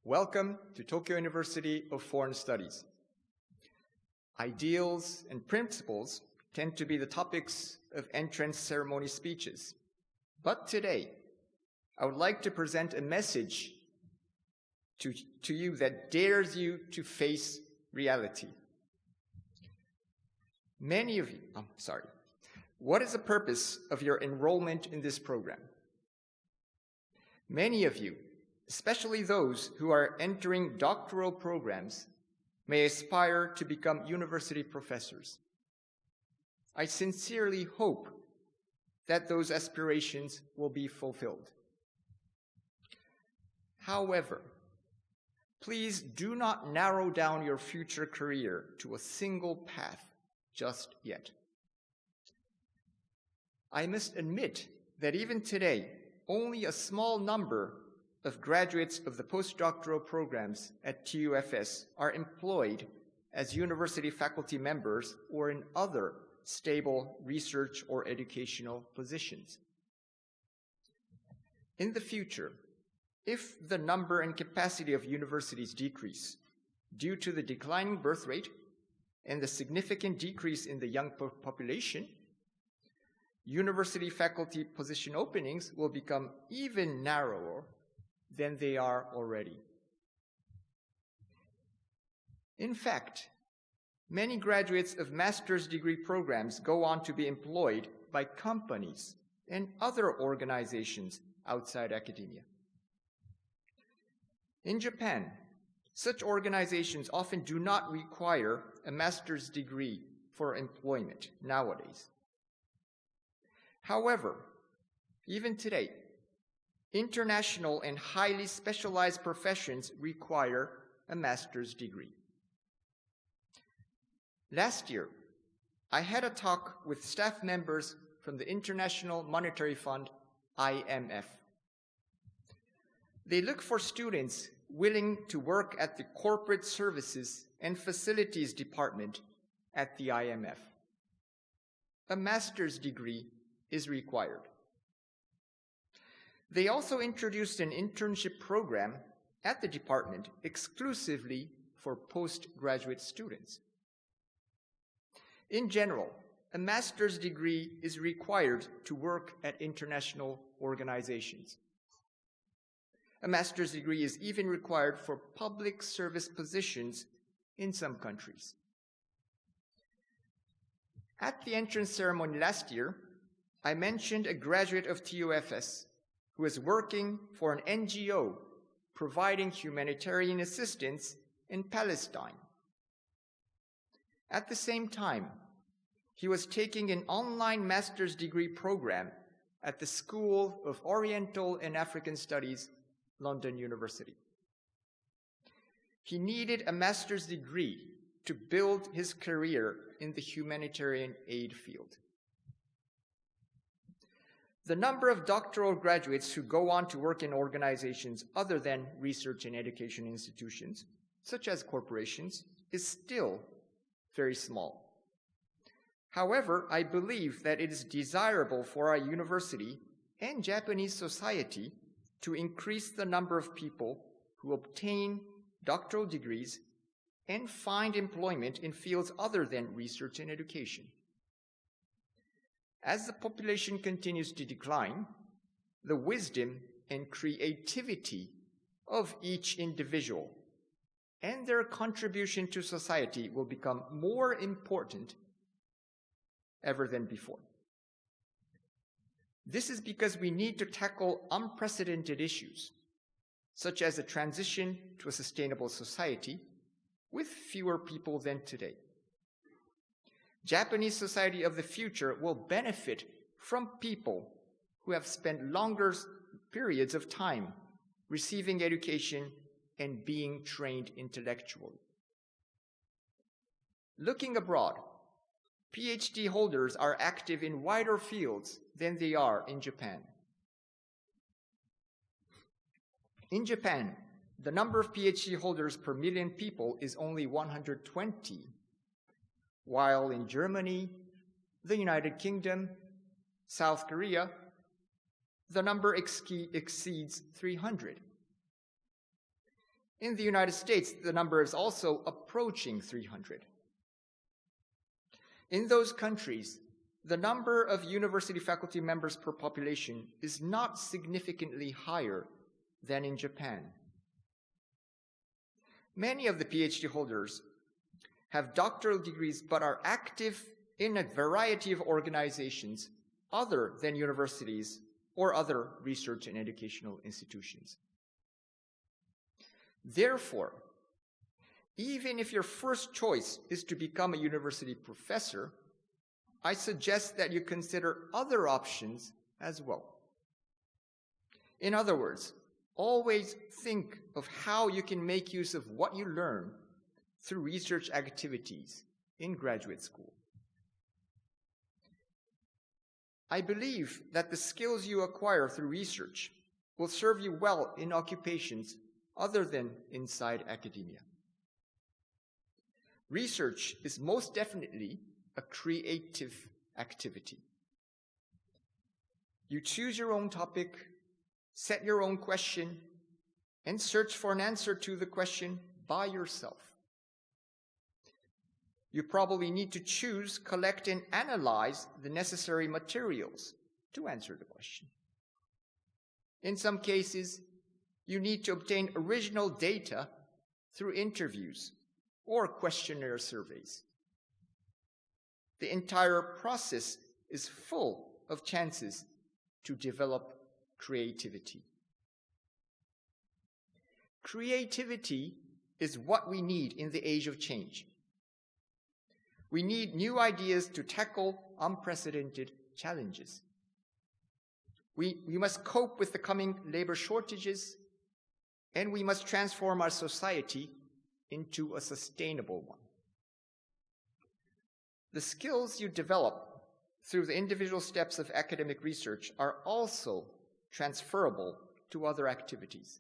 Welcome to Tokyo University of Foreign Studies. Ideals and principles tend to be the topics of entrance ceremony speeches. But today, I would like to present a message to you that dares you to face reality. What is the purpose of your enrollment in this program? Many of you, especially those who are entering doctoral programs, may aspire to become university professors. I sincerely hope that those aspirations will be fulfilled. However, please do not narrow down your future career to a single path just yet. I must admit that even today, only a small number of graduates of the postdoctoral programs at TUFS are employed as university faculty members or in other stable research or educational positions. In the future, if the number and capacity of universities decrease due to the declining birth rate and the significant decrease in the young population, university faculty position openings will become even narrower than they are already. In fact, many graduates of master's degree programs go on to be employed by companies and other organizations outside academia. In Japan, such organizations often do not require a master's degree for employment nowadays. However, even today, international and highly specialized professions require a master's degree. Last year, I had a talk with staff members from the International Monetary Fund, IMF. They look for students willing to work at the Corporate Services and Facilities Department at the IMF. A master's degree is required. They also introduced an internship program at the department exclusively for postgraduate students. In general, a master's degree is required to work at international organizations. A master's degree is even required for public service positions in some countries. At the entrance ceremony last year, I mentioned a graduate of TUFS who is working for an NGO providing humanitarian assistance in Palestine. At the same time, he was taking an online master's degree program at the School of Oriental and African Studies, London University. He needed a master's degree to build his career in the humanitarian aid field. The number of doctoral graduates who go on to work in organizations other than research and education institutions, such as corporations, is still very small. However, I believe that it is desirable for our university and Japanese society to increase the number of people who obtain doctoral degrees and find employment in fields other than research and education. As the population continues to decline, the wisdom and creativity of each individual and their contribution to society will become more important ever than before. This is because we need to tackle unprecedented issues, such as the transition to a sustainable society with fewer people than today. Japanese society of the future will benefit from people who have spent longer periods of time receiving education and being trained intellectually. Looking abroad, PhD holders are active in wider fields than they are in Japan. In Japan, the number of PhD holders per million people is only 120, while in Germany, the United Kingdom, South Korea, the number exceeds 300. In the United States, the number is also approaching 300. In those countries, the number of university faculty members per population is not significantly higher than in Japan. Many of the PhD holders have doctoral degrees but are active in a variety of organizations other than universities or other research and educational institutions. Therefore, even if your first choice is to become a university professor, I suggest that you consider other options as well. In other words, always think of how you can make use of what you learn through research activities in graduate school. I believe that the skills you acquire through research will serve you well in occupations other than inside academia. Research is most definitely a creative activity. You choose your own topic, set your own question, and search for an answer to the question by yourself. You probably need to choose, collect, and analyze the necessary materials to answer the question. In some cases, you need to obtain original data through interviews or questionnaire surveys. The entire process is full of chances to develop creativity. Creativity is what we need in the age of change. We need new ideas to tackle unprecedented challenges. We must cope with the coming labor shortages, and we must transform our society into a sustainable one. The skills you develop through the individual steps of academic research are also transferable to other activities.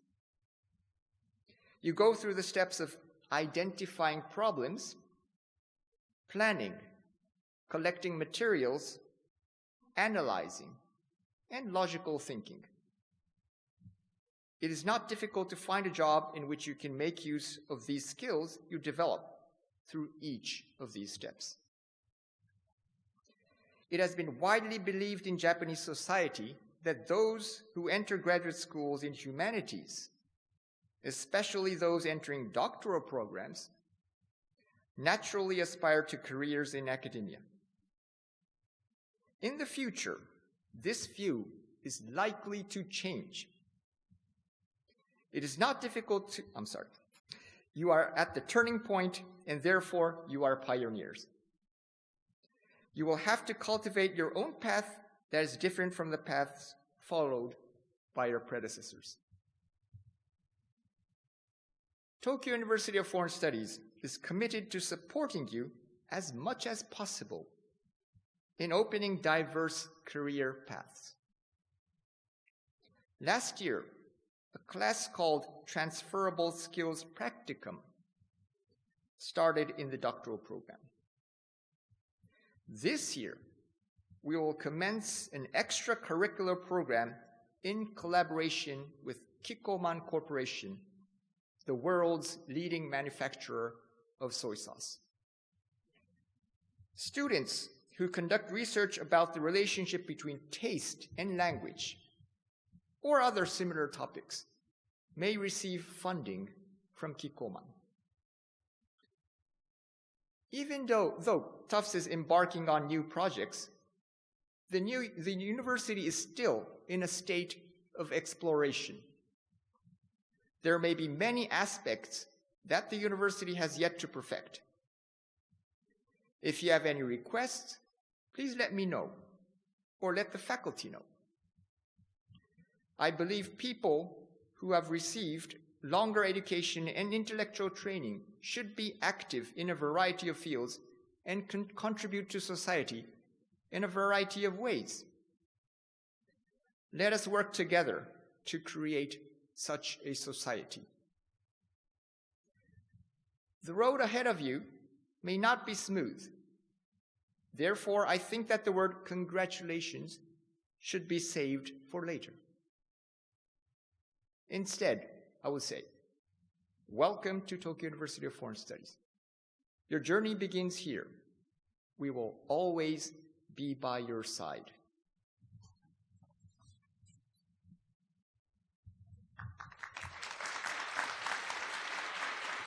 You go through the steps of identifying problems, planning, collecting materials, analyzing, and logical thinking. It is not difficult to find a job in which you can make use of these skills you develop through each of these steps. It has been widely believed in Japanese society that those who enter graduate schools in humanities, especially those entering doctoral programs, naturally aspire to careers in academia. In the future, this view is likely to change. It is not difficult to, you are at the turning point, and therefore you are pioneers. You will have to cultivate your own path that is different from the paths followed by your predecessors. Tokyo University of Foreign Studies is committed to supporting you as much as possible in opening diverse career paths. Last year, a class called Transferable Skills Practicum started in the doctoral program. This year, we will commence an extracurricular program in collaboration with Kikkoman Corporation, the world's leading manufacturer of soy sauce. Students who conduct research about the relationship between taste and language, or other similar topics, may receive funding from Kikkoman. Even though TUFS is embarking on new projects, the university is still in a state of exploration. There may be many aspects that the university has yet to perfect. If you have any requests, please let me know, or let the faculty know. I believe people who have received longer education and intellectual training should be active in a variety of fields and can contribute to society in a variety of ways. Let us work together to create such a society. The road ahead of you may not be smooth. Therefore, I think that the word congratulations should be saved for later. Instead, I would say, welcome to Tokyo University of Foreign Studies. Your journey begins here. We will always be by your side.